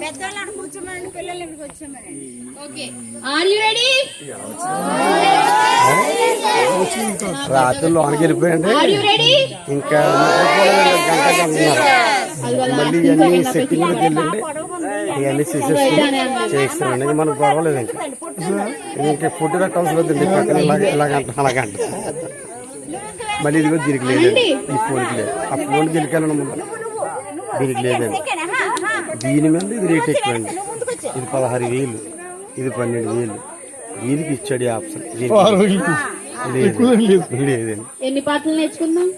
పెద్దవాళ్ళు కూర్చోమని పిల్లలు ఇక్కడికి వచ్చామని. Okay, are you ready? రాత్రి లోనికి వెళ్ళిపోయండి. ఇంకా మళ్ళీ ఇవన్నీ సెట్టింగ్లోకి వెళ్ళండి. ఇవన్నీ చేస్తామండి. ఇంకా మనకు గొడవలేదు. ఇంకా ఫుడ్ పెట్టవలసి వద్దండి. పక్కన అలాగంట మళ్ళీ ఇదిగో దీనికి లేదండి. ఈ ఫోన్కి లేదు. ఆ ఫోన్కి వెళ్ళిపోయాను ముందు దీనికి లేదండి. దీని మీద ఇది రేట్ ఎక్కువండి. ఇది 16,000, ఇది 12,000. దీనికి ఇచ్చాడు ఆప్షన్. లేదండి. ఎన్ని పాటలు నేర్చుకుందాం?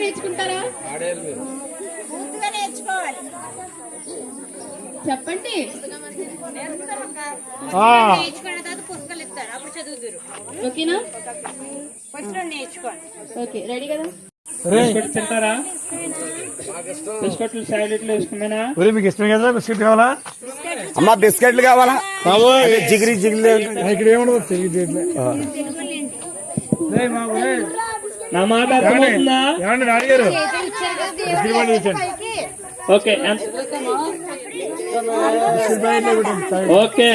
నేర్చుకుంటారా? చెప్పండి. పుస్తకాలు ఇస్తారు, అప్పుడు చదువుతారు. ఓకేనా? నేర్చుకోండి. ఓకే, రెడీ కదా? తింటారా? బిస్కెట్లు సైడ్ వేసుకున్నానా? మీకు ఇష్టం కదా బిస్కెట్ కావాలా? అమ్మా బిస్కెట్లు కావాలా? జిగిరి ఇక్కడ ఏముండదు. నా మాట అర్థమవుతుందా? Okay okay.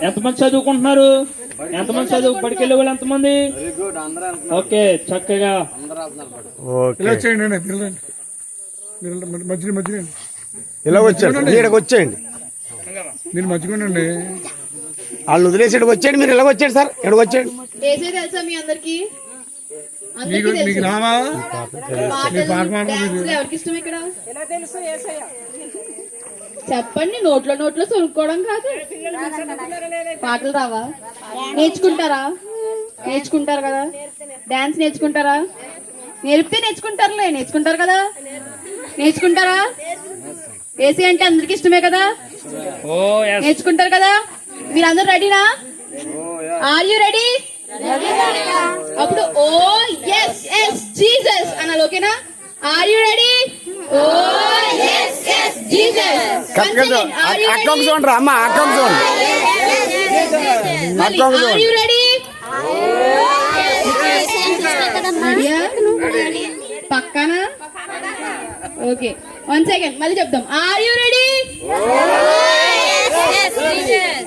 ఎంతమంది చదువుకుంటున్నారు? ఎంతమంది చదువు బడికెళ్ళే వాళ్ళు ఎంతమంది? ఓకే, చక్కగా ఇలా వచ్చేయండి. ఇక్కడికి వచ్చేయండి. మీరు మంచిగుండండి. వాళ్ళు వదిలేసి వచ్చేయండి. మీరు ఇలాగ వచ్చేయండి సార్. ఇక్కడికి వచ్చేయండి. మీకు రావా? చెప్పండి. నోట్లో సొనుక్కోవడం కాదు. పాటలు రావా? నేర్చుకుంటారు కదా? డాన్స్ నేర్చుకుంటారా? నేర్పితే నేర్చుకుంటారు కదా? నేర్చుకుంటారా? ఏసీ అంటే అందరికి ఇష్టమే కదా? నేర్చుకుంటారు కదా? మీరందరూ రెడీనా? Are you ready? అప్పుడు ఓ ఎస్ ఎస్ జీసస్ అనాలి. ఓకేనా? Are you ready? Oh yes yes Jesus. అక్కం చూడండి అమ్మ. అక్కం చూడండి. Are you ready? పక్కన. ఓకే, 1 సెకండ్ మళ్ళీ చెప్దాం. Are you ready?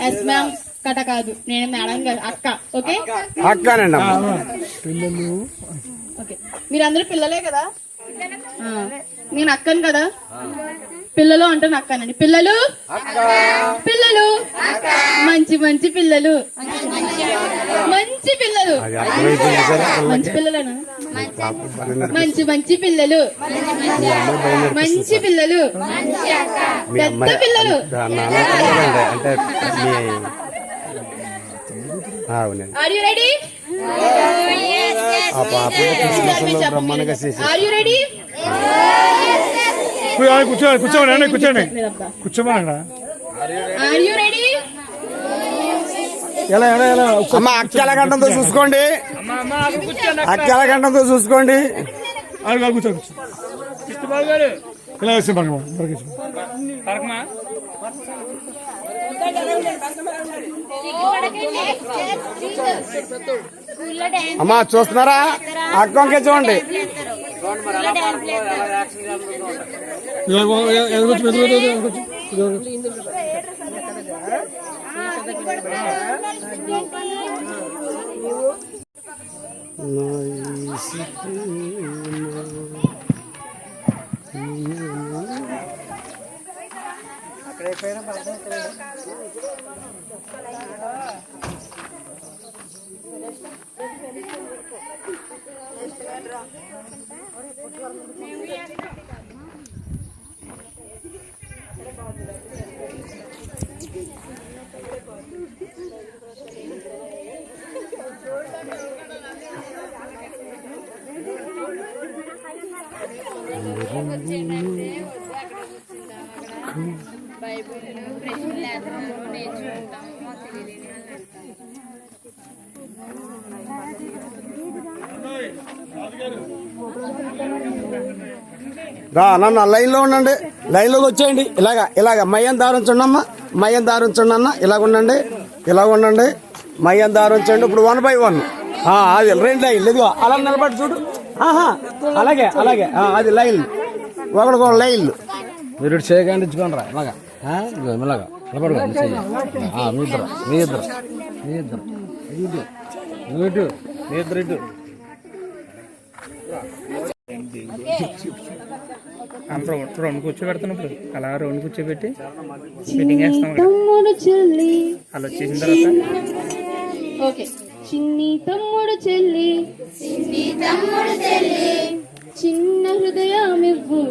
Yes ma'am. కట కాదు, నేను మేడం కాదు, అక్క. ఓకే, అక్కనండి. పిల్లలు. ఓకే, మీరందరూ పిల్లలే కదా? నేను అక్కను కదా? పిల్లలు అంటాను అక్కనండి. పిల్లలు మంచి పిల్లలు. మంచి పిల్లలేనా? మంచి పిల్లలు. పెద్ద పిల్లలు. Are you ready? Are you ready? కూర్చోమన్నా. Are you ready? ఎలా అమ్మ అక్కల గంటంతో చూసుకోండి. అక్కల గంటంతో చూసుకోండి. కూర్చో. ఇలా వచ్చి అమ్మా చూస్తున్నారా? అక్కంకే చూడండి. రా నన్ను లైన్ లో ఉండండి. లైన్ లోకి వచ్చేయండి. ఇలాగా మయ్యం దారించండి అమ్మా. మయ్యం దారించండి అన్న. ఇలాగ ఉండండి. మై అంత ఆలోచించండి. ఇప్పుడు 1 by 1 అది 2 లైన్లు. ఇదిగో అలా నిలబడి చూడు. అలాగే అలాగే అది లైన్లు, ఒకడికి లైన్లు. మీరు చేయకండి ఇచ్చుకోండి రా ఇలాగా. ఇలాగా నిలబడుకోండి. మీ ఇద్దరు ఇటు అంత రెండు కూర్చోబెడుతున్నప్పుడు అలా రెండు కూర్చోబెట్టి మీటింగ్ వేస్తాం. అలా వచ్చేసిన తర్వాత ఓకే. చిన్ని తమ్ముడు చెల్లి చిన్న హృదయమివ్వు,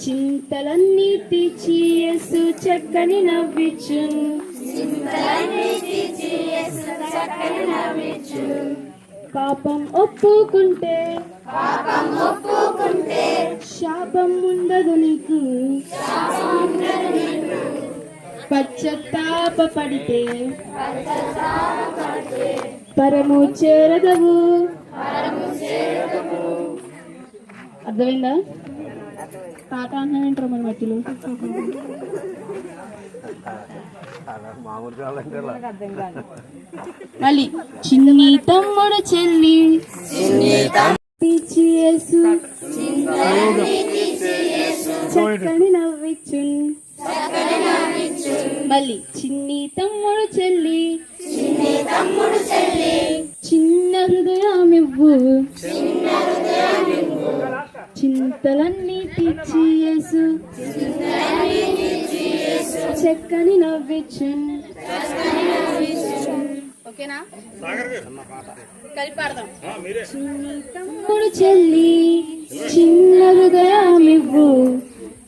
చింతలన్నీ తీర్చి యేసు చక్కని నవ్వించును. పాపం ఒప్పుకుంటే శాపం ఉండదు నీకు, పశ్చాత్తాప పడితే పరము చేరదవు. అర్థమైందా? తాత అంటారు మన మట్టిలో. మళ్ళీ చిన్ని తమ్ముడు చెల్లి తీర్చి యేసు చక్కని నవ్వించును. మళ్ళీ చిన్ని తమ్ముడు చెల్లి చిన్న హృదయమివ్వు, చింతలన్నీ తీర్చి యేసు చక్కని నవ్వించును. ఓకేనా? కలిపి పాడదాం. చిన్ని తమ్ముడు చెల్లి చిన్న హృదయమివ్వు,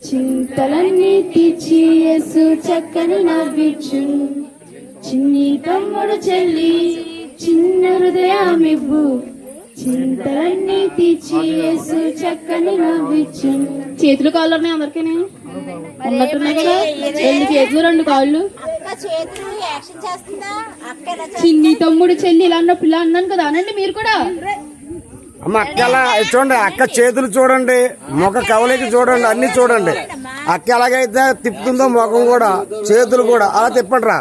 చింతలన్నీ తీర్చి యేసు చక్కని నవ్వించును. చిన్ని తమ్ముడు చెల్లి చిన్న హృదయమివ్వు, చింతలన్నీ తీర్చి యేసు చక్కని నవ్వించును. చేతులు కాళ్ళు ఉన్నాయి అందరికీ ఉన్నట్టున్నాయి కదా. 2 చేతులు 2 కాళ్ళు. చిన్ని తమ్ముడు చెల్లి ఇలా అన్నప్పుడు ఇలా అన్నాను కదా, అనండి మీరు కూడా. అమ్మ అక్క ఎలా చూడండి. అక్క చేతులు చూడండి, ముఖ కవలికి చూడండి, అన్ని చూడండి. అక్క ఎలాగైతే తిప్పుతుందో ముఖం కూడా, చేతులు కూడా అలా తిప్పండి రా.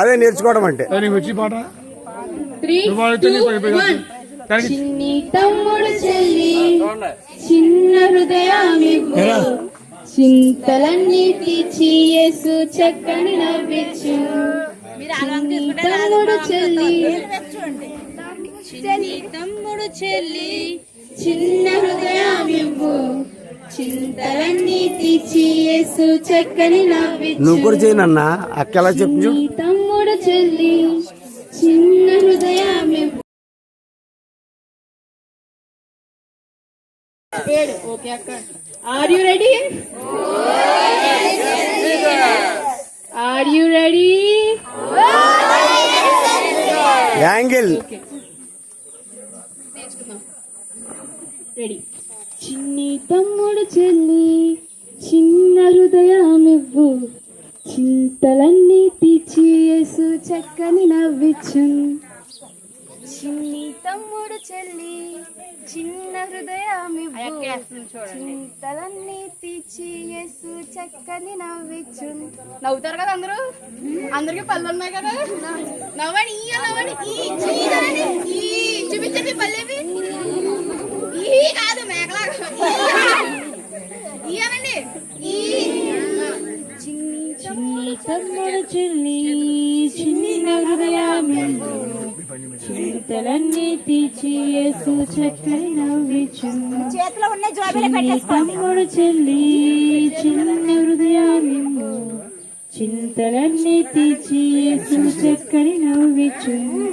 అదే నేర్చుకోవడం అంటే. వచ్చి పాట 3, 2, 1. చిన్ని తమ్ముడు చెల్లి చిన్న హృదయమివ్వు, చింతలన్నీ తీర్చి యేసు చక్కని నవ్వించును. తమ్ముడు చెల్లి తమ్ముడు చెల్లి చిన్న హృదయమివ్వు, చింతలన్నీ తీర్చి యేసు చక్కని నవ్వించును. నువ్వు కూడా చేయనన్నా. అక్క ఎలా చెప్పు. తమ్ముడు చెల్లి చిన్న హృదయమివ్వు. ఓకే అక్క. Are you ready? Are you ready? Angle ready. చిన్ని తమ్ముడు చెల్లి చిన్న హృదయమివ్వు, చింతలన్నీ తీర్చి యేసు చక్కని నవ్వించును. చిన్ని తమ్ముడు చెల్లి చిన్న హృదయమివ్వు, చింతలన్నీ తీర్చి యేసు చక్కని నవ్వించును. నవ్వుతారు కదా అందరూ? అందరికి పళ్ళు ఉన్నాయి కదా. నవ్వండి. చూపించండి పల్లెవి. ఈ కాదు మేకలాగా అనండి. చిన్ని తమ్ముడు చెల్లి చిన్న హృదయమివ్వు, చింతలన్నీ తీర్చి యేసు చక్కని నవ్వించును. తమ్ముడు చెల్లి చిన్న హృదయమివ్వు, చింతలన్నీ తీర్చి యేసు చక్కని నవ్వించును.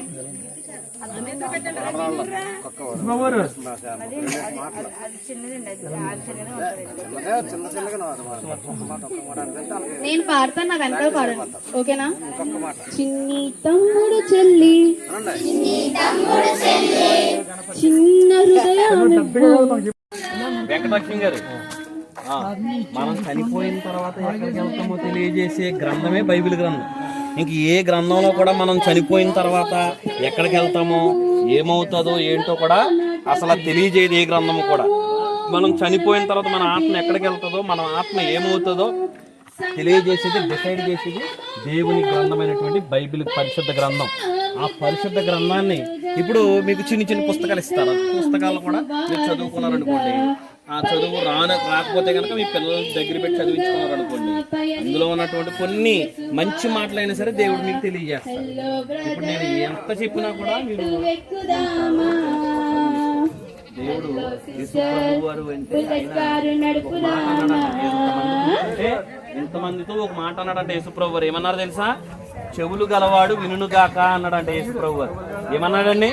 నేను పాడతాను, నా వెనకాల పాడండి. ఓకేనా? చిన్ని తమ్ముడు చెల్లి చిన్న హృదయమివ్వు. వెంకటలక్ష్మి గారు, మనం చనిపోయిన తర్వాత ఎక్కడికి వెళ్తామో తెలియజేసే గ్రంథమే బైబిల్ గ్రంథం. ఇంక ఏ గ్రంథంలో కూడా మనం చనిపోయిన తర్వాత ఎక్కడికి వెళ్తామో, ఏమవుతుందో ఏంటో కూడా అసలు తెలియజేయదు ఏ గ్రంథము కూడా. మనం చనిపోయిన తర్వాత మన ఆత్మ ఎక్కడికి వెళ్తుందో, మన ఆత్మ ఏమవుతుందో తెలియజేసేది, డిసైడ్ చేసేది దేవుని గ్రంథమైనటువంటి బైబిల్, పరిశుద్ధ గ్రంథం. ఆ పరిశుద్ధ గ్రంథాన్ని ఇప్పుడు మీకు చిన్న చిన్న పుస్తకాలు ఇస్తారు. పుస్తకాలు కూడా మీరు చదువుకున్నారనుకోండి, ఆ చదువు రాకపోతే కనుక మీ పిల్లల దగ్గర పెట్టి చదివించుకున్నారనుకోండి, అందులో ఉన్నటువంటి కొన్ని మంచి మాటలైనా సరే దేవుడు మీకు తెలియజేస్తారు. ఇప్పుడు నేను ఎంత చెప్పినా కూడా మీరు దేవుడు వారు అంటే ఇంతమందితో ఒక మాట అన్నాడంటే యేసుప్రభు వారు ఏమన్నారు తెలుసా? చెవులు గలవాడు వినుగాక అన్నాడంటే యేసుప్రభు వారు. ఏమన్నాడండి?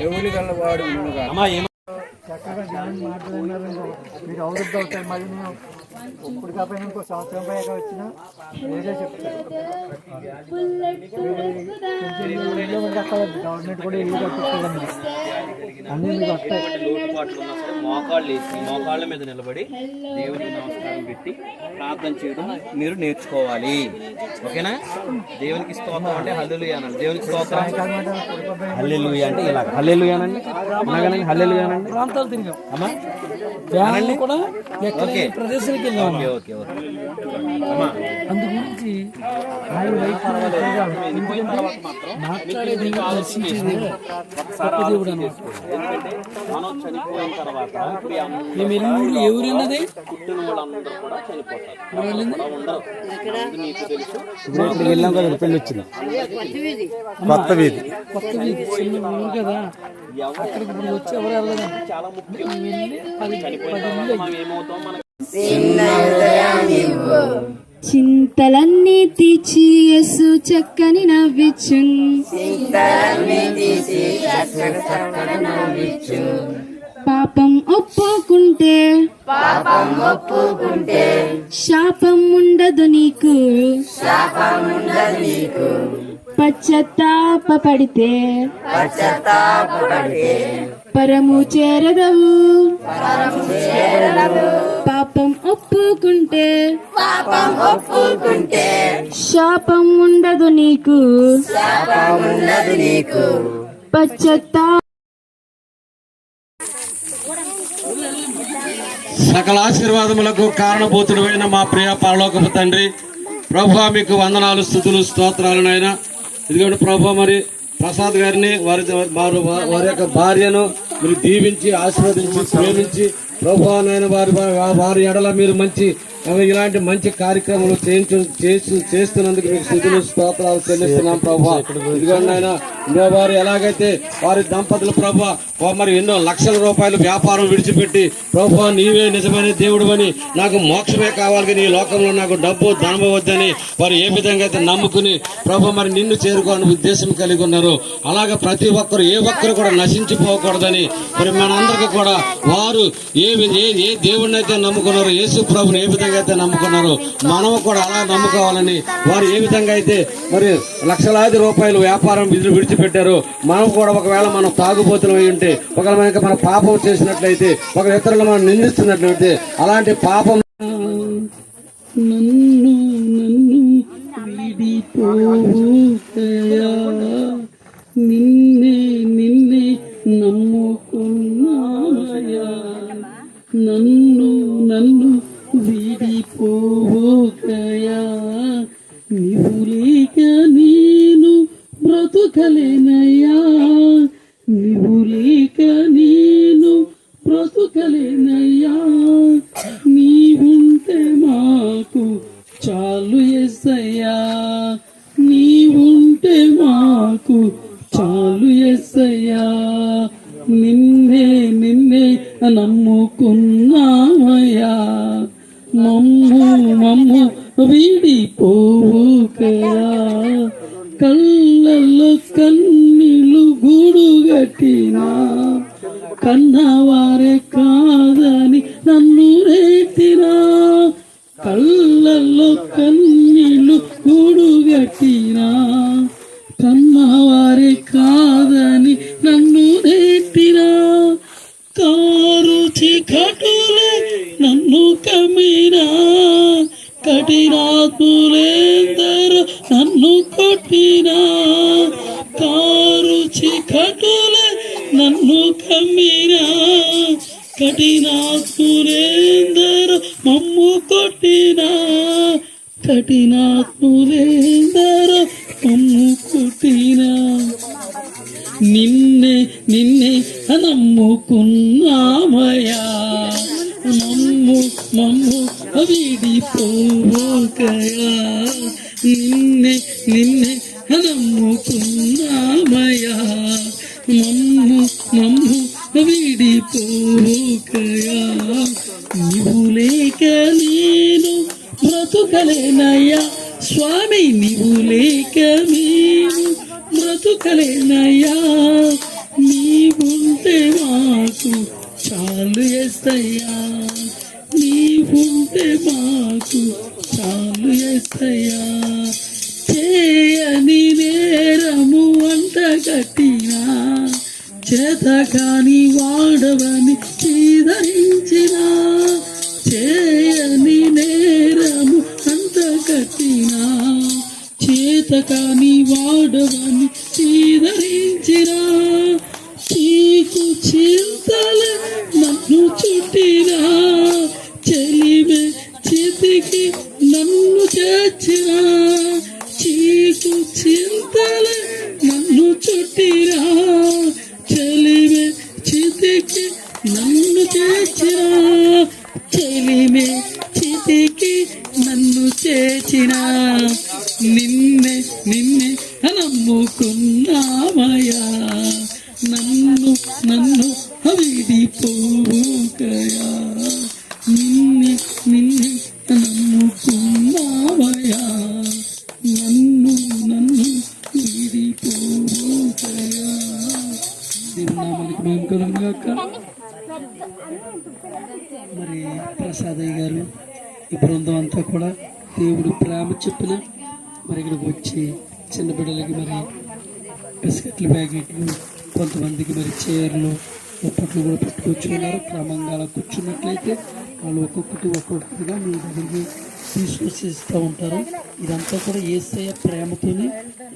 చెవులు గలవాడు అమ్మా చక్కగా జ్ఞానం మాట్లాడినారు. మీరు అవరుద్దు అవుతాయి. మళ్ళీ నేను ఇప్పుడు కాకపోయినా ఇంకో సంవత్సరం పైగా వచ్చినా మీరే చెప్తారు. గవర్నమెంట్ కూడా ఇల్లు కట్టిస్తుందండి. అన్నీ మీకు వస్తాయి. లోటుపాట్లు ఉన్నా సరే మోకాళ్ళు వేసి మోకాళ్ళ మీద నిలబడి దేవుడికి నమస్కారం పెట్టి ప్రార్థన చేయడం మీరు నేర్చుకోవాలి. ఓకేనా? దేవునికి స్తోత్రం అంటే హల్లెలూయా అనండి. దేవునికి స్తోత్రం హల్లెలూయా అంటే ఇలా హల్లెలూయానండి, అలాగనండి హల్లెలూయానండి. ప్రాంతాలు తిరిగాం అమ్మా, కూడా ప్రదేశానికి వెళ్ళాం. ఓకే ఓకే అమ్మా, అందు గురించి మాట్లాడేది దేవుడు అన్నమాట. మనం చనిపోయిన తర్వాత ఎవరన్నది పుట్టిన వాళ్ళందరూ కూడా చనిపోతారు, ఉండరు. నీకు తెలుసు, ఇప్పుడు వెళ్ళాం కదా, పెళ్ళి వచ్చింది కొత్త వీధి చిన్న ఊరు కదా, అక్కడికి ఇప్పుడు వచ్చి ఎవరు వెళ్ళదండి. చాలా ముఖ్యం. మనం ఏమవుతాం, మనకి చింతలన్నీ తీర్చి యేసు చక్కని నవ్విచ్చున్, పాపం ఒప్పుకుంటే శాపం ఉండదు నీకు, పశ్చాత్తాపపడితే పరము చేరదవు, పాపం ఒప్పుకుంటే శాపం ఉండదు నీకు, పశ్చాత్తా సకల ఆశీర్వాదములకు కారణభూతుడైన మా ప్రియ పరలోకపు తండ్రి, ప్రభువా మీకు వందనాలు, స్తుతులు, స్తోత్రాలు నాయన. ఇదిగోండి ప్రభువా, మరి ప్రసాద్ గారిని వారి యొక్క భార్యను మీరు దీవించి ఆశీర్వదించి ప్రేమించి ప్రభువా నాయన వారి ఎడల మీరు మంచి ఇలాంటి మంచి కార్యక్రమాలు చేస్తున్నందుకు మీకు స్తుతులు స్తోత్రాలు చెల్లిస్తున్నాం ప్రభువా. ఇదిగోండి నాయన, వారు ఎలాగైతే వారి దంపతులు ప్రభువా మరి ఎన్నో లక్షల రూపాయలు వ్యాపారం విడిచిపెట్టి ప్రభువా నీవే నిజమైన దేవుడు అని, నాకు మోక్షమే కావాలి కానీ ఈ లోకంలో నాకు డబ్బు ధనము వద్దని వారు ఏ విధంగా అయితే నమ్ముకుని ప్రభు మరి నిన్ను చేరుకోవాలని ఉద్దేశం కలిగి ఉన్నారు. అలాగే ప్రతి ఒక్కరు ఏ ఒక్కరు కూడా నశించిపోకూడదని మరి మనందరికీ కూడా వారు ఏ దేవుడిని అయితే నమ్ముకున్నారో, యేసు ప్రభుని ఏ విధంగా అయితే నమ్ముకున్నారో మనము కూడా అలా నమ్ముకోవాలని, వారు ఏ విధంగా అయితే మరి లక్షలాది రూపాయలు వ్యాపారం విడిచిపెట్టారు, మనం కూడా ఒకవేళ మనం తాగుబోతులు అయి ఉంటే, ఒకవేళ మన పాపం చేసినట్లయితే, ఒక ఇతరులు మనం నిందిస్తున్నట్లయితే, అలాంటి పాపం నన్ను విడిపోవుకయా, నిన్నే నమ్ముకున్నామయ్యా, నన్ను విడిపోవుకయా, నీవు లేక నేను బ్రతుకలేనయ్యా, నీవు లేక నేను బ్రతుకలేనయ్యా, నీవుంటే మాకు చాలు యేసయ్యా, నీవుంటే మాకు చాలు యేసయ్యా, నిన్నే నమ్ముకున్నామయ్యా, మమ్ము విడిపోవుకయా, కళ్ళల్లో కన్నీళ్ళు గూడుగట్టినా కన్నవారే కాదని నన్ను రేతినా, కళ్ళల్లో కన్నీళ్ళు గూడుగట్టినా కన్నవారే కాదని నన్ను రేతినా, కారు చీకటులే నన్ను కమ్మినా, కఠినాత్ములేందరూ నన్ను కొట్టినా, కారు చీకటులే నన్ను కమ్మినా, కఠినాత్ములేందరూ మమ్ము కొట్టినా, కఠినాత్ములేందరో అమ్ముకుటినా నిన్నే నిన్నే నమ్ముకున్నామయా మమ్ము మమ్ము విడిపోకయా నిన్నే నిన్నే నమ్ముకున్నామయా మమ్ము మమ్ము విడిపోకయా నీవు లేక నేను బ్రతుకలేనయ్యా స్వామి నీవు లేక నేను బ్రతుకలేనయ్యా నీవుంటే మాకు చాలు యేసయ్యా నీవుంటే మాకు చాలు యేసయ్యా చేయని నేరము అంట గట్టినా చేతకాని వాడవని చీదరించిన చేయని నేరము అంత కట్టినా చేతకాని వాడవని చీదరించిన చీకు చింతల నన్ను చుట్టినా చెలిమే చితికి నన్ను చేర్చిన చీకు చింతల నన్ను చుట్టినా చెలిమే చితికి నన్ను చేర్చిన చెలిమే చితికి నన్ను చేర్చిన నిన్నే నిన్నే నమ్ముకున్నామయా నన్ను నన్ను విడిపోకయా నిన్నే నిన్నే నమ్ముకున్నామయా నన్ను నన్ను విడిపోకయా నామానికి మేము కలుగుగాక. మరి ప్రసాదయ్య గారు ఈ బృందం అంతా కూడా దేవుడు ప్రేమ చెప్పిన మరి ఇక్కడికి వచ్చి చిన్న బిడ్డలకి మరి బిస్కెట్ల ప్యాకెట్లు కొంతమందికి మరి చైర్లు ఒప్పట్లు కూడా పెట్టుకొచ్చుకున్నారు. క్రమంగా అలా కూర్చున్నట్లయితే వాళ్ళు ఒక్కొక్కటిగా మీ దగ్గరికి తీసుకొచ్చి ఇస్తూ ఉంటారు. ఇదంతా కూడా యేసయ్య ప్రేమతోనే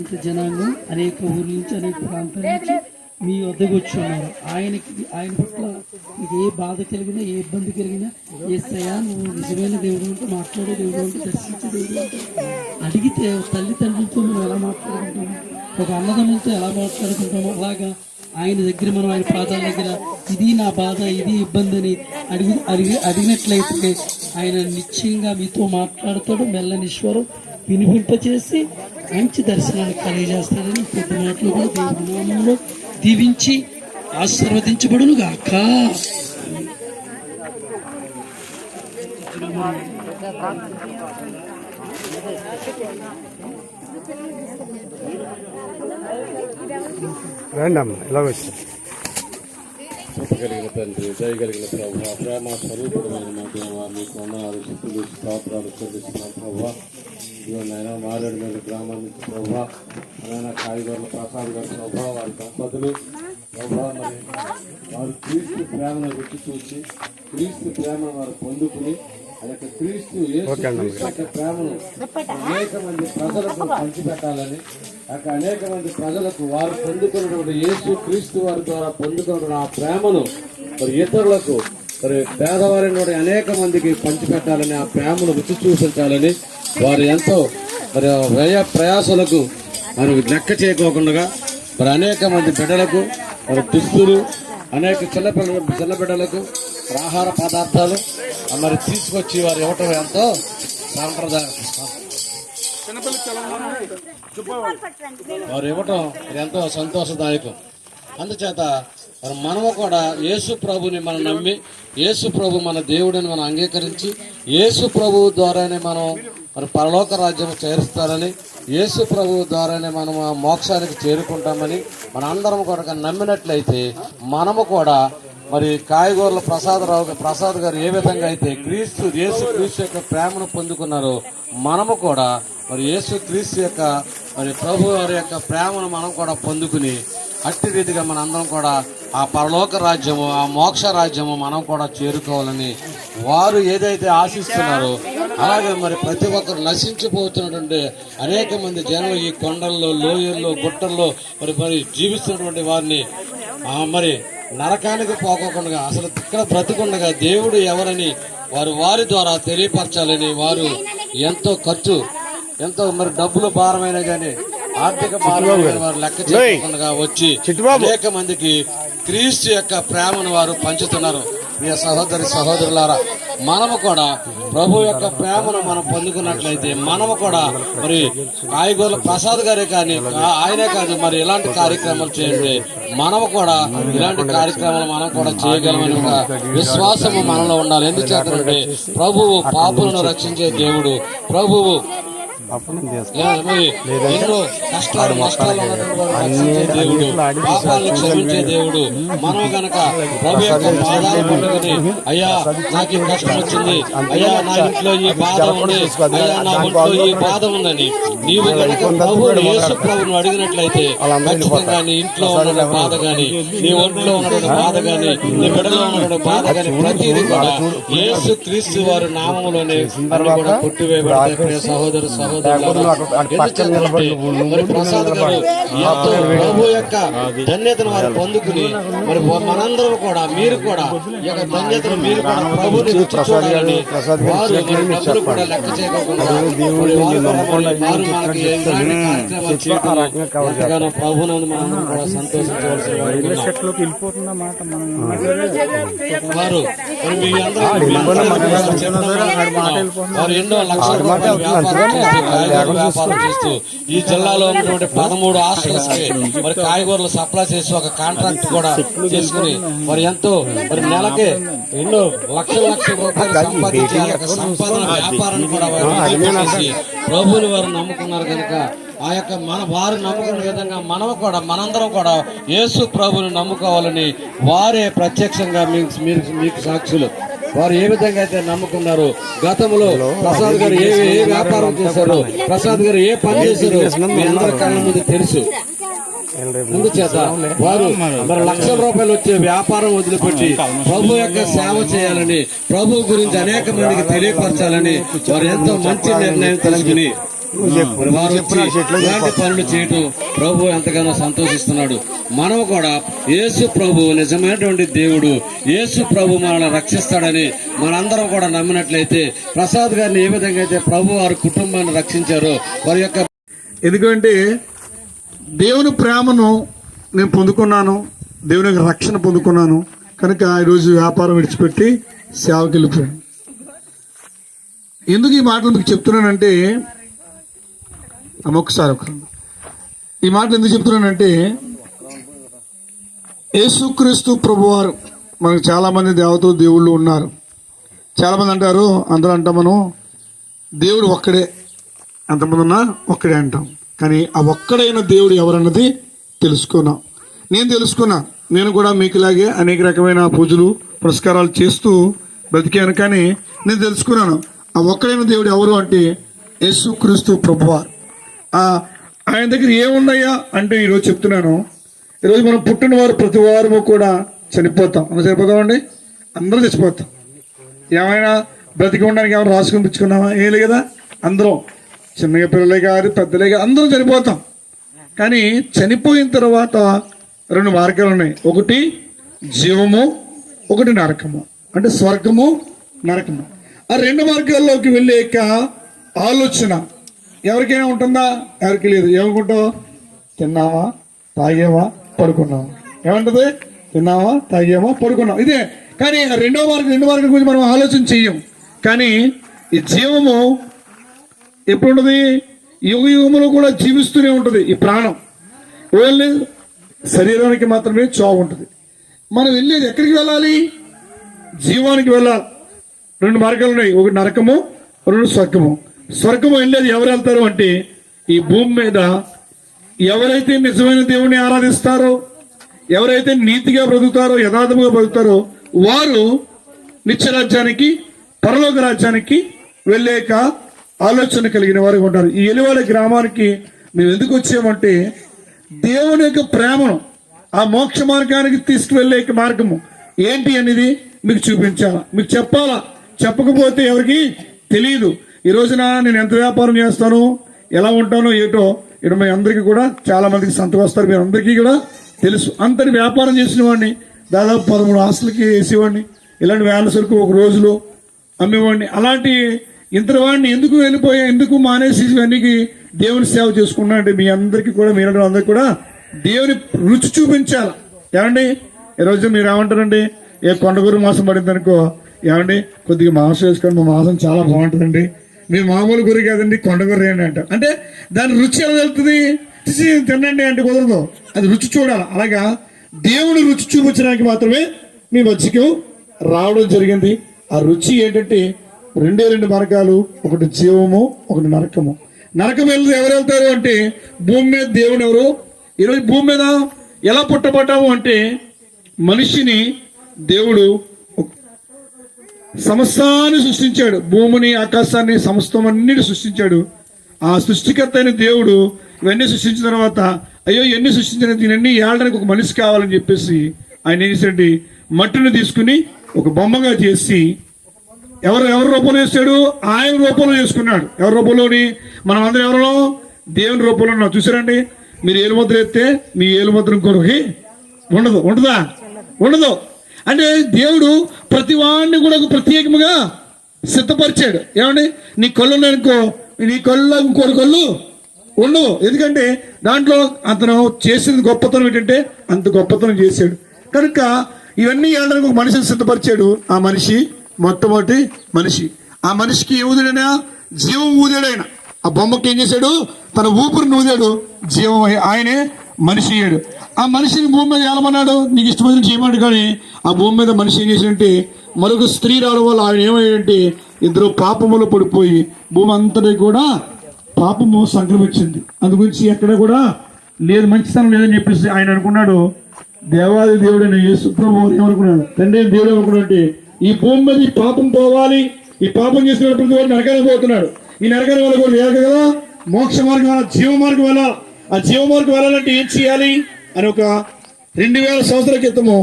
ఇంత జనాంగం అనేక ఊర్ల నుంచి అనేక ప్రాంతాల నుంచి మీ వద్దకు వచ్చి ఉన్నారు. ఆయన పట్ల మీకు ఏ బాధ కలిగినా ఏ ఇబ్బంది కలిగినా యేసయ్యా నువ్వు నిజమైన దేవుడు అంటే మాట్లాడే దేవుడు అంటే దర్శించే దేవుడు అంటే అడిగితే తల్లిదండ్రులతో మనం ఎలా మాట్లాడుకుంటాము, ఒక అన్నదమ్ములతో ఎలా మాట్లాడుకుంటామో అలాగా ఆయన దగ్గర మనం ఆయన పాదాల దగ్గర ఇది నా బాధ ఇది ఇబ్బంది అని అడిగినట్లయితే ఆయన నిశ్చయంగా మీతో మాట్లాడతాడు. మెల్లనిశ్వరం వినిపింపచేసి మంచి దర్శనాన్ని కలిగజేస్తాడని కొద్ది మాటలు కూడా దేవుడి నామంలో దీవించి ఆశీర్వదించబడును గాక. రండి అమ్మ ఇలా వచ్చి చెప్పగలిగిన తండ్రి దయగలిగిన ప్రభు ప్రేమ స్వరూపుడమైన మా దేవ మీకు వందనాలు స్తుతులు స్తోత్రాలు చెల్లిస్తున్నాం ప్రభు. ఇదిగో నాయన మారేడు మీద గ్రామం నుంచి ప్రభు నాయన కాయగూరల ప్రసాద్ గారు ప్రభు వారి దంపతులు ప్రభు మరి వారు క్రీస్తు ప్రేమను రుచి చూసి క్రీస్తు ప్రేమను వారు పొందుకుని ఆ యొక్క క్రీస్తు యొక్క ప్రేమను అనేక మంది ప్రజలకు పంచిపెట్టాలని అనేక మంది ప్రజలకు వారు పొందుకున్నటువంటి యేసు క్రీస్తు వారి ద్వారా పొందుకున్న ఆ ప్రేమను మరి ఇతరులకు మరి పేదవారిని అనేక మందికి పంచిపెట్టాలని ఆ ప్రేమను రుచి చూపించాలని వారు ఎంతో మరి వ్యయ ప్రయాసాలకు మరి లెక్క చేయకోకుండా మరి అనేక మంది బిడ్డలకు మరి దుస్తులు అనేక చిన్న బిడ్డలకు ఆహార పదార్థాలు మరి తీసుకొచ్చి వారు ఇవ్వటం ఎంతో సాంప్రదాయం వారు ఇవ్వటం ఎంతో సంతోషదాయకం. అందుచేత మరి మనము కూడా యేసు ప్రభుని మనం నమ్మి యేసు ప్రభు మన దేవుడిని మనం అంగీకరించి యేసు ప్రభువు ద్వారానే మనం మరి పరలోక రాజ్యం చేరుస్తారని యేసు ప్రభువు ద్వారానే మనం మోక్షానికి చేరుకుంటామని మన అందరం కూడా నమ్మినట్లయితే మనము కూడా మరి కాయగూరల ప్రసాద్ గారు ఏ విధంగా అయితే యేసు క్రీస్తు యొక్క ప్రేమను పొందుకున్నారో మనము కూడా మరి యేసు క్రీస్తు యొక్క మరి ప్రభు వారి యొక్క ప్రేమను మనం కూడా పొందుకుని అట్టి రీతిగా మన అందరం కూడా ఆ పరలోక రాజ్యము ఆ మోక్ష రాజ్యము మనం కూడా చేరుకోవాలని వారు ఏదైతే ఆశిస్తున్నారో అలాగే మరి ప్రతి ఒక్కరు నశించిపోతున్నటువంటి అనేక మంది జనం ఈ కొండల్లో లోయల్లో గుట్టల్లో మరి జీవిస్తున్నటువంటి వారిని మరి నరకానికి పోకోకుండా అసలు ఇక్కడ బ్రతికుండగా దేవుడు ఎవరని వారి ద్వారా తెలియపరచాలని వారు ఎంతో ఖర్చు, ఎంతో మరి డబ్బులు భారమైన కానీ ఆర్థిక భారమైన వారు లెక్క చేయకుండా వచ్చి అనేక మందికి క్రీస్తు యొక్క ప్రేమను వారు పంచుతున్నారు. మీ సహోదరులారా, మనము కూడా ప్రభు యొక్క ప్రేమను మనం పొందుకున్నట్లయితే మనము కూడా మరి కాయగూరల ప్రసాద్ గారే కానీ ఆయనే కాదు మరి ఇలాంటి కార్యక్రమాలు చేయండి, మనము కూడా ఇలాంటి కార్యక్రమాలు మనం కూడా చేయగలమని ఒక విశ్వాసము మనలో ఉండాలి. ఎందుచేతంటే ప్రభువు పాపులను రక్షించే దేవుడు, ప్రభువు ఎన్నో కష్టాలు నష్టాలు రక్షించే దేవుడు, పాపాలను క్షమించే దేవుడు. మనం గనక ప్రభు యొక్క పాదాలు పట్టుకుని అయ్యా నాకు ఈ కష్టం వచ్చింది, అయ్యా నా ఇంట్లో ఈ బాధ ఉంది, అయ్యా నా ఇంట్లో ఈ బాధ ఉందని నీవు కనుక ప్రభువుని యేసు ప్రభువును అడిగినట్లయితే ఖచ్చితంగా నీ ఇంట్లో ఉన్న బాధ గాని, నీ ఒంట్లో ఉన్న బాధ గాని, నీ బిడ్డలో ఉన్న బాధ గాని ప్రతిదీ కూడా యేసు క్రీస్తు వారి నామములోనే కూడా కొట్టివేయబడతాయి. సహోదరు ప్రసాద్ గారు ఎంతో ప్రభు యొక్క ధన్యతను వారు పొందుకుని మరి మనందరం కూడా మీరు కూడా ఈ యొక్క ధన్యతను మీరు కూడా ప్రభుని రుచి చూడాలని వారు మరి డబ్బులు కూడా లెక్క చేయకుండా వారు మనకి కార్యక్రమాలు చేయడం ప్రభునందు మనం కూడా సంతోషించవలసిన వారు మీ అందరూ వారు ఎన్నో లక్షల రూపాయల వ్యాపారం చేస్తూ ఈ జిల్లాలో ఉన్నటువంటి 13 హాస్టల్స్ కి మరి కాయగూరలు సప్లై చేసి ఒక కాంట్రాక్ట్ కూడా చేసుకుని మరి ఎంతో మరి నెలకి ఎన్నో లక్షల రూపాయలు సంపాదించి సంపాదన వ్యాపారాన్ని కూడా చేసి ప్రభువుని వారు నమ్ముకున్నారు కనుక ఆ యొక్క వారు నమ్ముకున్న విధంగా మనందరం కూడా యేసు ప్రభుని నమ్ముకోవాలని వారే ప్రత్యక్షంగా మీకు సాక్షులు. వారు ఏ విధంగా అయితే నమ్ముకున్నారు, గతంలో ప్రసాద్ గారు ఏ వ్యాపారం చేశారు, ప్రసాద్ గారు ఏ పని చేశారు మీ అందరి కళ్ళ ముందు తెలుసు. అందుచేత వారు మరి లక్షల రూపాయలు వచ్చే వ్యాపారం వదిలిపెట్టి ప్రభు యొక్క సేవ చేయాలని, ప్రభు గురించి అనేక మందికి తెలియపరచాలని వారు ఎంతో మంచి నిర్ణయం తీసుకుని ఇలాంటి పనులు చేయటం ప్రభు ఎంతగానో సంతోషిస్తున్నాడు. మనం కూడా యేసు ప్రభు నిజమైనటువంటి దేవుడు, యేసు ప్రభు మనల్ని రక్షిస్తాడని మనందరం కూడా నమ్మినట్లయితే ప్రసాద్ గారిని ఏ విధంగా అయితే ప్రభు వారి కుటుంబాన్ని రక్షించారో వారి యొక్క, ఎందుకంటే దేవుని ప్రేమను నేను పొందుకున్నాను, దేవుని యొక్క రక్షణ పొందుకున్నాను కనుక ఈరోజు వ్యాపారం విడిచిపెట్టి సేవకి వెళ్ళిపోయాను. ఎందుకు ఈ మాటలు మీకు చెప్తున్నానంటే ఒక్కసారి ఈ మాటలు ఎందుకు చెప్తున్నానంటే యేసుక్రీస్తు ప్రభువారు మనకు చాలా మంది దేవతలు దేవుళ్ళు ఉన్నారు. చాలా మంది అంటారు, అందరూ అంటాం మనం దేవుడు ఒక్కడే, ఎంతమంది ఉన్నా ఒక్కడే అంటాం. కానీ ఆ ఒక్కడైన దేవుడు ఎవరన్నది తెలుసుకున్నాం. నేను తెలుసుకున్నా, నేను కూడా మీకులాగే అనేక రకమైన పూజలు పురస్కారాలు చేస్తూ బ్రతికాను. కానీ నేను తెలుసుకున్నాను ఆ ఒక్కడైన దేవుడు ఎవరు అంటే యేసుక్రీస్తు ప్రభువారు. ఆయన దగ్గర ఏమున్నాయా అంటే ఈరోజు చెప్తున్నాను, ఈరోజు మనం పుట్టిన వారు ప్రతి వారము కూడా చనిపోతాం. మనం చనిపోతామండి, అందరూ చచ్చిపోతాం. ఏమైనా బ్రతికి ఉండడానికి ఏమైనా రాసుకొని పుచ్చుకున్నామా? ఏం లేదు కదా, అందరం చిన్నగా పిల్లలే కాదు పెద్దలే కాదు అందరూ చనిపోతాం. కానీ చనిపోయిన తర్వాత 2 మార్గాలు ఉన్నాయి, ఒకటి జీవము, ఒకటి నరకము. అంటే స్వర్గము నరకము. ఆ 2 మార్గాల్లోకి వెళ్ళాక ఆలోచన ఎవరికైనా ఉంటుందా? ఎవరికి లేదు. ఏమనుకుంటావు? తిన్నావా, తాగేవా, పడుకున్నావా. ఏమంటది? తిన్నావా, తాగేవా, పడుకున్నాం, ఇదే. కానీ రెండో మార్గం గురించి మనం ఆలోచన చెయ్యం. కానీ ఈ జీవము ఎప్పుడు ఉంటుంది? యుగ యుగములో కూడా జీవిస్తూనే ఉంటుంది. ఈ ప్రాణం ఓన్లీ శరీరానికి మాత్రమే చావు ఉంటుంది. మనం వెళ్ళేది ఎక్కడికి వెళ్ళాలి? జీవానికి వెళ్ళాలి. 2 మార్గాలు ఉన్నాయి, ఒకటి నరకము, 2 స్వర్గము. స్వర్గము వెళ్ళేది ఎవరు వెళ్తారు అంటే ఈ భూమి మీద ఎవరైతే నిజమైన దేవుని ఆరాధిస్తారో, ఎవరైతే నీతిగా బ్రతుకుతారో, యథార్థముగా బ్రతుకుతారో వారు నిత్యరాజ్యానికి, పరలోక రాజ్యానికి వెళ్ళాక ఆలోచన కలిగిన వారు ఉంటారు. ఈ ఎలివాల గ్రామానికి మేము ఎందుకు వచ్చామంటే దేవుని యొక్క ప్రేమను ఆ మోక్ష మార్గానికి తీసుకువెళ్ళే మార్గము ఏంటి అనేది మీకు చూపించాలా, మీకు చెప్పాలా. చెప్పకపోతే ఎవరికి తెలియదు. ఈ రోజున నేను ఎంత వ్యాపారం చేస్తాను, ఎలా ఉంటానో ఏటో ఇక్కడ మీ అందరికీ కూడా చాలా మందికి సంతకు వస్తారు, మీరు అందరికీ కూడా తెలుసు. అంతటి వ్యాపారం చేసిన వాడిని దాదాపు 13 హాస్టల్కి వేసేవాడిని. ఇలాంటి వేల సరుకు ఒక రోజులో అమ్మేవాడిని. అలాంటి ఇంతటి వాడిని ఎందుకు మానేసి ఇవన్నీ దేవుని సేవ చేసుకున్నా అంటే మీ అందరికీ కూడా మీరు అందరికీ కూడా దేవుని రుచి చూపించాలి. ఏమండి ఈరోజు మీరు ఏమంటారండి, ఏ కొండగూరు మాసం పడింది అనుకో, ఏమండి కొద్దిగా మాంసం వేసుకోండి, మా మాంసం చాలా బాగుంటుందండి, మీరు మామూలు గురి కాదండి కొండగూర అని అంటారు. అంటే దాని రుచి ఎలా వెళ్తుంది, తినండి అంటే కుదరదు, అది రుచి చూడాలి. అలాగా దేవుని రుచి చూపించడానికి మాత్రమే మీ మధ్యకు రావడం జరిగింది. ఆ రుచి ఏంటంటే 2 మార్గాలు, ఒకటి జీవము, ఒకటి నరకము. నరకం ఎవరు వెళ్తారు అంటే భూమి మీద దేవుడు ఎవరు. ఈరోజు భూమి మీద ఎలా పుట్టబడ్డాము అంటే మనిషిని దేవుడు సమస్తాన్ని సృష్టించాడు, భూమిని ఆకాశాన్ని సమస్తం అన్నిటి సృష్టించాడు. ఆ సృష్టికర్త అయిన దేవుడు ఇవన్నీ సృష్టించిన తర్వాత అయ్యో ఇవన్నీ సృష్టించిన దీనన్నీ ఏడడానికి ఒక మనిషి కావాలని చెప్పేసి ఆయన ఏం చేశాడు, మట్టిని తీసుకుని ఒక బొమ్మగా చేసి ఎవరు రూపంలో చేస్తాడు, ఆయన రూపంలో చేసుకున్నాడు. ఎవరి రూపంలోని మనం అందరం ఎవరిలో దేవుని రూపంలో ఉన్నాం. చూసారండి, మీరు ఏలుముద్ర ఎత్తే మీ ఏలుముద్ర ఇంకొకరికి ఉండదు. అంటే దేవుడు ప్రతి వాడిని కూడా ప్రత్యేకముగా సిద్ధపరిచాడు. ఏమండి నీ కళ్ళు ఉన్నాయనుకో, నీ కళ్ళు ఇంకోటి కళ్ళు ఉండవు. ఎందుకంటే దాంట్లో అతను చేసిన గొప్పతనం ఏంటంటే అంత గొప్పతనం చేశాడు. కనుక ఇవన్నీ ఏడడానికి ఒక మనిషిని సిద్ధపరిచాడు. ఆ మనిషి మొట్టమొదటి మనిషి. ఆ మనిషికి ఏ ఊదాడైనా జీవం ఊదాడు. ఆయన ఆ బొమ్మకి ఏం చేశాడు, తన ఊపిరిని ఊదాడు, జీవం ఆయనే మనిషి అయ్యాడు. ఆ మనిషిని భూమి మీద ఏలమన్నాడు, నీకు ఇష్టమైన చేయమన్నాడు. కానీ ఆ భూమి మీద మనిషి ఏం చేశాడంటే మరొక స్త్రీ రావడం వల్ల ఆయన ఏమయ్యాడంటే ఇద్దరు పాపములో పడిపోయి భూమి అంతటి కూడా పాపము సంక్రమించింది. అందు గురించి ఎక్కడ కూడా లేదు, మంచితనం లేదని చెప్పేసి ఆయన అనుకున్నాడు. దేవాది దేవుడైన యేసు ప్రభువు ఏమనుకున్నాడు, తండ్రి దేవుడు ఏమనుకున్నాడు అంటే ఈ భూమి మీద ఈ పాపం పోవాలి, ఈ పాపం చేసిన ప్రతి వాడు నరకానికి పోతున్నాడు. ఈ నరకానికి వల్ల కూడా వేరు కదా మోక్ష మార్గం వల్ల, జీవ మార్గం వల్ల. ఆ జీవ మార్గం వెళ్ళాలంటే ఏం చేయాలి అని ఒక 2000 సంవత్సరాల క్రితము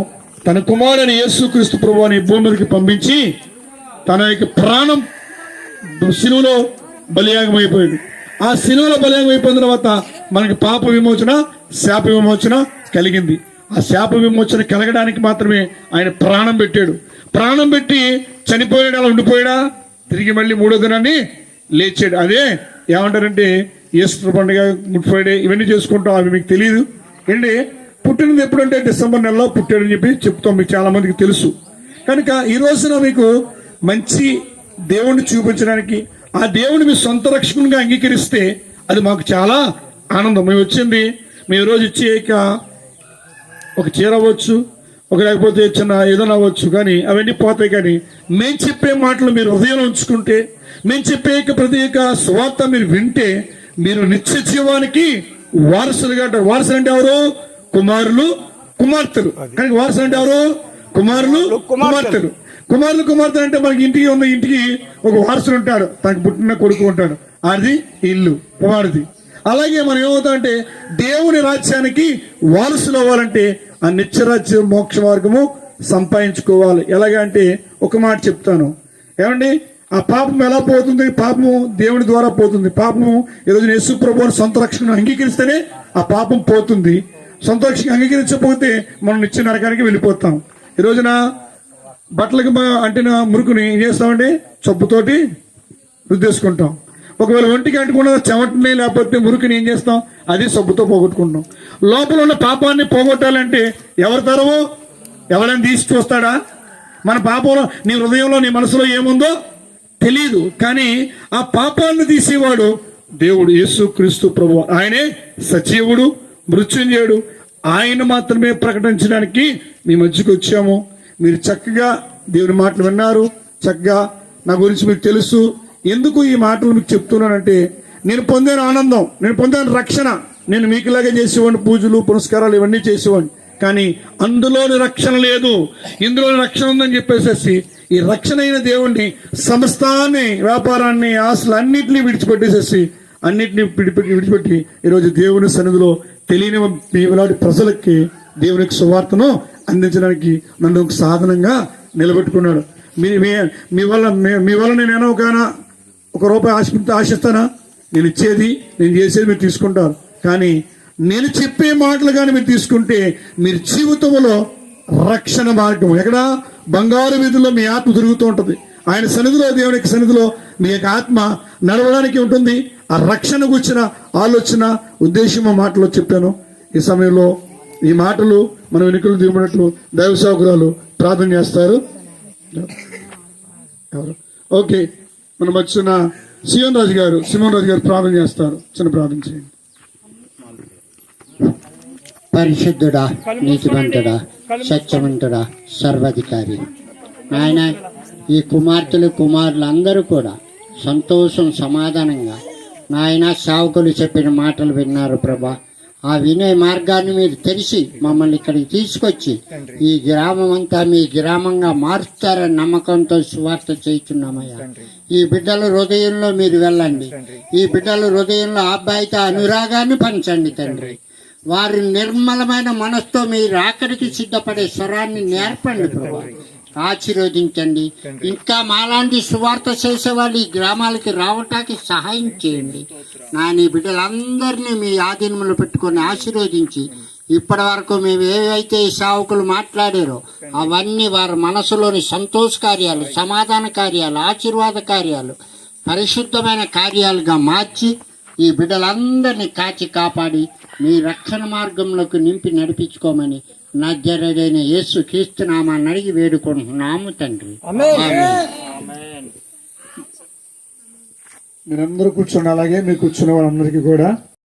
తన కుమారుని యేసుక్రీస్తు ప్రభువుని భూమి మీదకి పంపించి తన యొక్క ప్రాణం శిలువలో బలియాగం అయిపోయింది. ఆ శిలువలో బలియాగం అయిపోయిన తర్వాత మనకి పాప విమోచన, శాప విమోచన కలిగింది. ఆ శాప విమోచన కలగడానికి మాత్రమే ఆయన ప్రాణం పెట్టాడు. ప్రాణం పెట్టి చనిపోయాడు, అలా ఉండిపోయాడా, తిరిగి మళ్ళీ 3వ దినాన్ని లేచాడు. అదే ఏమంటారంటే ఈస్టర్ పండుగ, గుడ్ ఫ్రైడే ఇవన్నీ చేసుకుంటాం. అవి మీకు తెలియదు ఏంటి, పుట్టినది ఎప్పుడంటే డిసెంబర్ నెలలో పుట్టాడని చెప్పి చెప్తాం, మీకు చాలా మందికి తెలుసు. కనుక ఈ రోజున మీకు మంచి దేవుణ్ణి చూపించడానికి, ఆ దేవుని మీ సొంత రక్షకునిగా అంగీకరిస్తే అది మాకు చాలా ఆనందం. మేము వచ్చింది మేము రోజు ఇచ్చే ఒక చీర అవ్వచ్చు, ఒక లేకపోతే చిన్న ఏదైనా అవ్వచ్చు, కానీ అవన్నీ పోతాయి. కానీ మేము చెప్పే మాటలు మీరు హృదయంలో ఉంచుకుంటే, మేము చెప్పే ప్రతి ఒక్క స్వార్థ మీరు వింటే మీరు నిత్య జీవానికి వారసులుగా అంటారు. వారసులు అంటే ఎవరు, కుమారులు కుమార్తెలు. కానీ వారసులు అంటే ఎవరు, కుమారులు కుమార్తెలు. కుమార్తెలు అంటే మనకి ఇంటికి ఒక వారసులు ఉంటాడు, తనకు పుట్టిన కొడుకు ఉంటాడు, అది ఇల్లు కుమారుది. అలాగే మనం ఏమవుతామంటే దేవుని రాజ్యానికి వారసులు అవ్వాలంటే ఆ నిత్యరాజ్య మోక్ష మార్గము సంపాదించుకోవాలి. ఎలాగంటే ఒక మాట చెప్తాను, ఏమండి ఆ పాపం ఎలా పోతుంది, పాపము దేవుని ద్వారా పోతుంది. పాపము ఈరోజు యేసు ప్రభువుని సొంత రక్షణ అంగీకరిస్తేనే ఆ పాపం పోతుంది. సొంత రక్షణ అంగీకరించకపోతే మనం నిత్య నరకానికి వెళ్ళిపోతాం. ఈ రోజున బట్టలకు అంటిన మురుకుని ఏం చేస్తామండి, చొప్పుతోటి రుద్దేసుకుంటాం. ఒకవేళ ఒంటికి అంటుకున్న చెమటని లేకపోతే మురుకుని ఏం చేస్తాం, అది సబ్బుతో పోగొట్టుకుంటాం. లోపల ఉన్న పాపాన్ని పోగొట్టాలంటే ఎవరి తరవో ఎవరైనా తీసి చూస్తాడా? మన పాపంలో నీ హృదయంలో నీ మనసులో ఏముందో తెలియదు, కానీ ఆ పాపాన్ని తీసేవాడు దేవుడు యేసుక్రీస్తు ప్రభువు. ఆయనే సజీవుడు, మృత్యుంజయుడు. ఆయన మాత్రమే ప్రకటించడానికి మీ మధ్యకు వచ్చాము. మీరు చక్కగా దేవుని మాటలు విన్నారు, చక్కగా నా గురించి మీకు తెలుసు. ఎందుకు ఈ మాటలు మీకు చెప్తున్నానంటే నేను పొందిన ఆనందం, నేను పొందిన రక్షణ, నేను మీకులాగే చేసేవాడిని, పూజలు పునస్కారాలు ఇవన్నీ చేసేవాడిని. కానీ అందులోని రక్షణ లేదు, ఇందులోని రక్షణ ఉందని చెప్పేసి ఈ రక్షణ అయిన దేవుణ్ణి సమస్తాన్ని, వ్యాపారాన్ని, ఆశలు అన్నింటినీ విడిచిపెట్టేసేసి అన్నింటినీ విడిచిపెట్టి ఈరోజు దేవుని సన్నిధిలో తెలియని మీలాంటి ప్రజలకి దేవునికి సువార్తను అందించడానికి నన్ను ఒక సాధనంగా నిలబెట్టుకున్నాడు. మీ వల్ల నేను ఒక రూపాయి ఆశిస్తానా? నేను ఇచ్చేది, నేను చేసేది మీరు తీసుకుంటారు. కానీ నేను చెప్పే మాటలు కానీ మీరు తీసుకుంటే మీరు జీవితంలో రక్షణ మార్గం. ఎక్కడ? బంగారు వీధుల్లో మీ ఆత్మ తిరుగుతూ ఉంటుంది. ఆయన సన్నిధిలో, దేవుని యొక్క సన్నిధిలో మీ యొక్క ఆత్మ నడవడానికి ఉంటుంది. ఆ రక్షణ కూర్చిన ఆలోచన, ఉద్దేశం మాటలో చెప్పాను. ఈ సమయంలో ఈ మాటలు మన వెనుకలు దిగుబడినట్లు దైవ సేవకురాలు ప్రార్థన చేస్తారు. ఎవరు? ఓకే, మనం వచ్చిన సిమోన్ రాజు గారు ప్రార్థన చేస్తారు. చిన్న ప్రార్థన చేయండి. పరిశుద్ధుడా, నీతిమంతుడా, సత్యవంతుడా, సర్వాధికారి నాయన, ఈ కుమారులు అందరూ కూడా సంతోషం సమాధానంగా నాయన సేవకులు చెప్పిన మాటలు విన్నారు ప్రభా. ఆ వినే మార్గాన్ని మీరు తెలిసి మమ్మల్ని ఇక్కడికి తీసుకొచ్చి ఈ గ్రామం అంతా మీ గ్రామంగా మారుస్తారని నమ్మకంతో సువార్త చేస్తున్నామయ్యా. ఈ బిడ్డల హృదయంలో మీరు వెళ్ళండి. ఈ బిడ్డల హృదయంలో ఆప్యాయత, అనురాగాన్ని పంచండి తండ్రి. వారి నిర్మలమైన మనసుతో మీరు ఆఖరికి సిద్ధపడే స్వరాన్ని నేర్పండి ప్రభా. ఆశీర్వదించండి. ఇంకా మాలాంటి సువార్త చేసే వాళ్ళు ఈ గ్రామాలకి రావటానికి సహాయం చేయండి. నాని బిడ్డలందరినీ మీ ఆధీనంలో పెట్టుకొని ఆశీర్వదించి ఇప్పటి వరకు మేము ఏవైతే సేవకులు మాట్లాడారో అవన్నీ వారి మనసులోని సంతోష కార్యాలు, సమాధాన కార్యాలు, ఆశీర్వాద కార్యాలు, పరిశుద్ధమైన కార్యాలుగా మార్చి ఈ బిడ్డలందరినీ కాచి కాపాడి మీ రక్షణ మార్గంలోకి నింపి నడిపించుకోమని నజరేయుడైన యేసు క్రీస్తు నామాన్ని అడిగి వేడుకుంటున్నాము తండ్రి. మీరందరూ కూర్చోండి. అలాగే మీరు కూర్చున్న వాళ్ళందరికీ కూడా